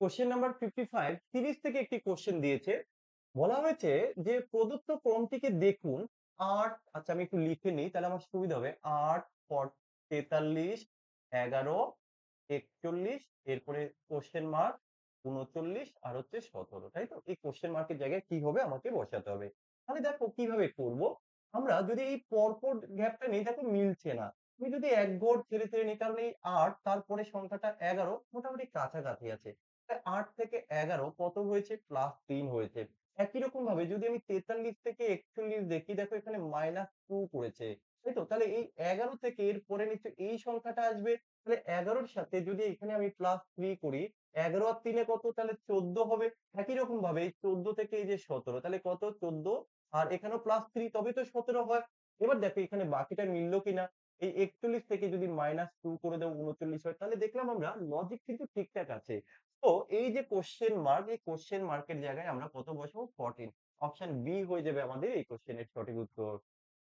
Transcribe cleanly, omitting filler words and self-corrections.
Question number 55 30 থেকে একটি question দিয়েছে। বলা হয়েছে যে প্রদত্ত ক্রমটিকে দেখুন। ৮ আচ্ছা আমি একটু লিখে নিই তাহলে আমার সুবিধা হবে। ৮ ৪৩ ১১ ৪১ এরপরে কোশ্চেন মার্ক ৩৯ আর হচ্ছে ১৭ তাই তো? এই কোশ্চেন মার্কের জায়গায় কি হবে আমাকে বসাতে হবে। তাহলে দেখো কিভাবে করব? আমরা যদি এই পরপর গ্যাপটা নেই দেখো মিলছে না। আমি যদি এক ঘর ছেড়ে নিই তাহলে এই ৮ তারপরে সংখ্যাটা ১১ মোটামুটি কাছাকাছি আছে। ৮ থেকে ১১ কত হয়েছে? +৩ হয়েছে। একই রকম ভাবে যদি আমি ৪৩ থেকে ৪১ দেখি দেখো এখানে -2 করেছে। তাই তো? তাহলে এই ১১ থেকে এরপরে নিশ্চয়ই এই সংখ্যাটা আসবে। তাহলে ১১ র সাথে যদি এখানে আমি +3 করি, ১১ আর ৩ এ কত? তাহলে ১৪ হবে। একই রকম ভাবে এই ১৪ থেকে এই যে ১৭ তাহলে কত? ১৪ আর এখানেও +3 তবেই তো ১৭ হয়। এবার দেখো এখানে বাকিটা মিলল কিনা? এই ৪১ থেকে যদি -2 করে দাও ৩৯ হয় তাহলে দেখলাম আমরা লজিক কিন্তু ঠিকঠাক আছে। তো এই যে কোয়েশ্চেন মার্ক, এই কোয়েশ্চেন মার্ক এর জায়গায় আমরা কত বসাবো? 14 অপশন বি হয়ে যাবে আমাদের এই কোয়েশ্চেন এর সঠিক উত্তর।